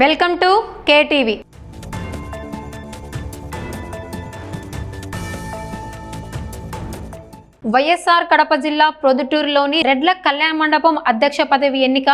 Welcome to KTV. YSR Kadapa జిల్లా ప్రొద్దుటూరులోని రెడ్ల కళ్యాణ మండపం అధ్యక్ష పదవి ఎన్నిక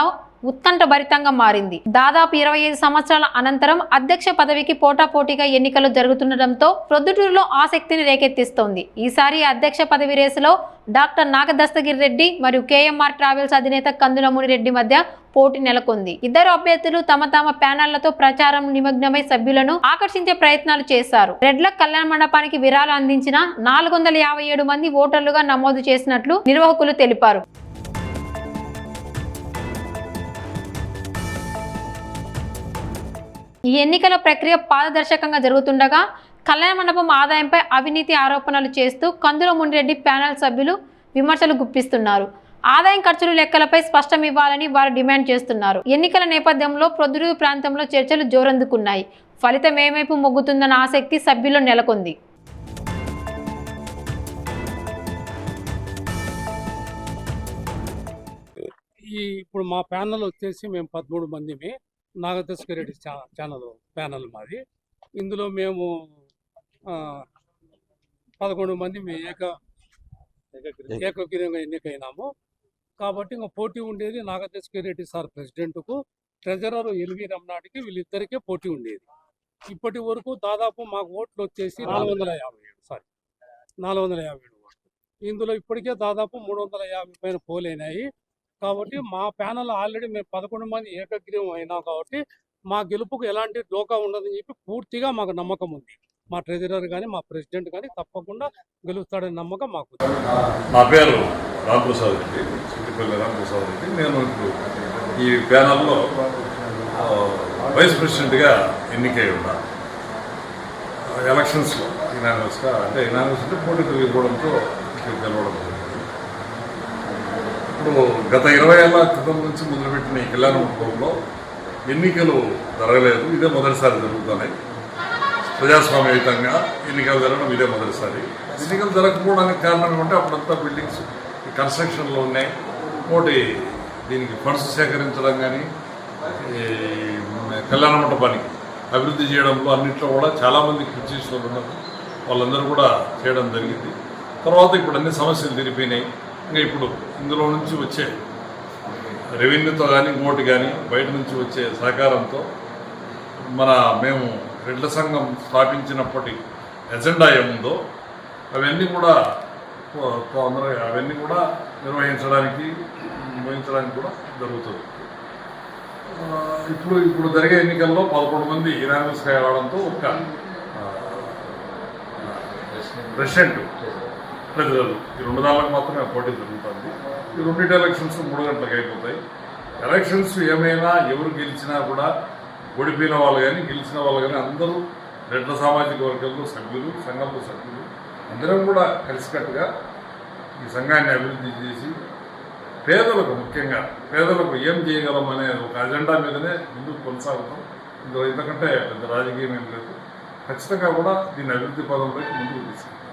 ఉత్కంఠభరితంగా మారింది. దాదాపు 25 సంవత్సరాల అనంతరం అధ్యక్ష పదవికి పోటాపోటీగా ఎన్నికలు జరుగుతుండటంతో ప్రొద్దుటూరులో ఆసక్తిని రేకెత్తిస్తోంది. ఈసారి అధ్యక్ష పదవి రేసులో డాక్టర్ నాగదస్తగిరి రెడ్డి మరియు కేఎంఆర్ ట్రావెల్స్ అధినేత కందుల మునిరెడ్డి మధ్య పోటీ నెలకొంది. ఇద్దరు అభ్యర్థులు తమ ప్రయాణాలతో ప్రచారం నిమగ్నమై సభ్యులను ఆకర్షించే ప్రయత్నాలు చేశారు. రెడ్ల కళ్యాణ మండపానికి విరాళం అందించిన 457 మంది ఓటర్లుగా నమోదు చేసినట్లు నిర్వాహకులు తెలిపారు. ఈ ఎన్నికల ప్రక్రియ పారదర్శకంగా జరుగుతుండగా కళ్యాణ మండపం ఆదాయంపై అవినీతి ఆరోపణలు చేస్తూ కందుల మునిరెడ్డి ప్యానెల్ సభ్యులు విమర్శలు గుప్పిస్తున్నారు. ఆదాయం ఖర్చులు లెక్కలపై స్పష్టం ఇవ్వాలని వారు డిమాండ్ చేస్తున్నారు. ఎన్నికల నేపథ్యంలో ప్రొద్దుటూరు ప్రాంతంలో చర్చలు జోరందుకున్నాయి. ఫలితం ఏమైపు మొగ్గుతుందన్న ఆసక్తి సభ్యుల్లో నెలకొంది. ఇప్పుడు మా ప్యానల్ వచ్చేసి మేము 13 మందిమి. నాగదస్తగిరి రెడ్డి ప్యానల్ మాది. ఇందులో మేము 11 మంది ఏకగ్రీవంగా ఎన్నికైనాము. కాబట్టి ఇంకా పోటీ ఉండేది Nagadastagiri Reddy sir ప్రెసిడెంట్కు, treasurer LV రమణాటికి, వీళ్ళిద్దరికే పోటీ ఉండేది. ఇప్పటి వరకు దాదాపు మాకు ఓట్లు వచ్చేసి 457 ఓట్లు. ఇందులో ఇప్పటికే దాదాపు 350 పైన పోలైనాయి. కాబట్టి మా ప్యానల్ ఆల్రెడీ మేము 11 మంది ఏకగ్రీవం అయినాం. కాబట్టి మా గెలుపుకు ఎలాంటి డోకా ఉండదని చెప్పి పూర్తిగా మాకు నమ్మకం ఉంది. మా ట్రెజరర్ కానీ మా ప్రెసిడెంట్ కానీ తప్పకుండా గెలుస్తాడని నమ్మకం మాకు. నా పేరు రామప్రసాద్ రెడ్డి, సిద్దిపల్లి రామప్రసాద్ రెడ్డి. నేను ఇప్పుడు ఈ ప్యానల్లో వైస్ ప్రెసిడెంట్గా ఎన్నికై ఉన్నా. ఎలక్షన్స్లో ఇనానిమస్గా అంటే పోటీ తిరిగిపోవడంతో గెలవడం. ఇప్పుడు గత 20 ఏళ్ల క్రితం నుంచి మొదలుపెట్టిన ఈ కళ్యాణ మండపంలో ఎన్నికలు జరగలేదు. ఇదే మొదటిసారి జరుగుతున్నాయి. ప్రజాస్వామ్యయుతంగా ఎన్నికలు జరగడం ఇదే మొదటిసారి. ఎన్నికలు జరగకపోవడానికి కారణం ఏమంటే అప్పుడంతా బిల్డింగ్స్ కన్స్ట్రక్షన్లో ఉన్నాయి. ఒకటి దీనికి ఫండ్స్ సేకరించడం కానీ కళ్యాణ మండపానికి అభివృద్ధి చేయడంలో అన్నింటిలో కూడా చాలామంది కృషి ఉన్నారు. వాళ్ళందరూ కూడా చేయడం జరిగింది. తర్వాత ఇప్పుడు అన్ని సమస్యలు తీరిపోయినాయి. ఇంకా ఇప్పుడు ఇందులో నుంచి వచ్చే రెవెన్యూతో కానీ ఇంకోటి కానీ బయట నుంచి వచ్చే సహకారంతో మేము రెడ్ల సంఘం స్థాపించినప్పటి ఎజెండా ఏముందో అవన్నీ కూడా నిర్వహించడానికి కూడా జరుగుతుంది. ఇప్పుడు జరిగే ఎన్నికల్లో 11 మంది యునానిమస్గా రావడంతో ఒక ప్రెసిడెంట్ ప్రజలు ఈ 2 దానికి మాత్రమే పోటీ జరుగుతుంది. ఈ 2 ఎలక్షన్స్ 3 గంటలకు అయిపోతాయి. ఎలక్షన్స్ ఏమైనా ఎవరు గెలిచినా కూడా ఓడిపోయిన వాళ్ళు కానీ గెలిచిన వాళ్ళు కానీ అందరూ రెడ్ల సామాజిక వర్గంలో సభ్యులు, సంఘంలో సభ్యులు అందరం కూడా కలిసికట్టుగా ఈ సంఘాన్ని అభివృద్ధి చేసి పేదలకు, ముఖ్యంగా పేదలకు ఏం చేయగలం అనే ఒక అజెండా మీదనే ముందుకు కొనసాగుతాం. ఇందులో ఇంతకంటే పెద్ద రాజకీయం ఏం లేదు. ఖచ్చితంగా కూడా దీన్ని అభివృద్ధి పదంలోకి ముందుకు తీసుకుంటాం.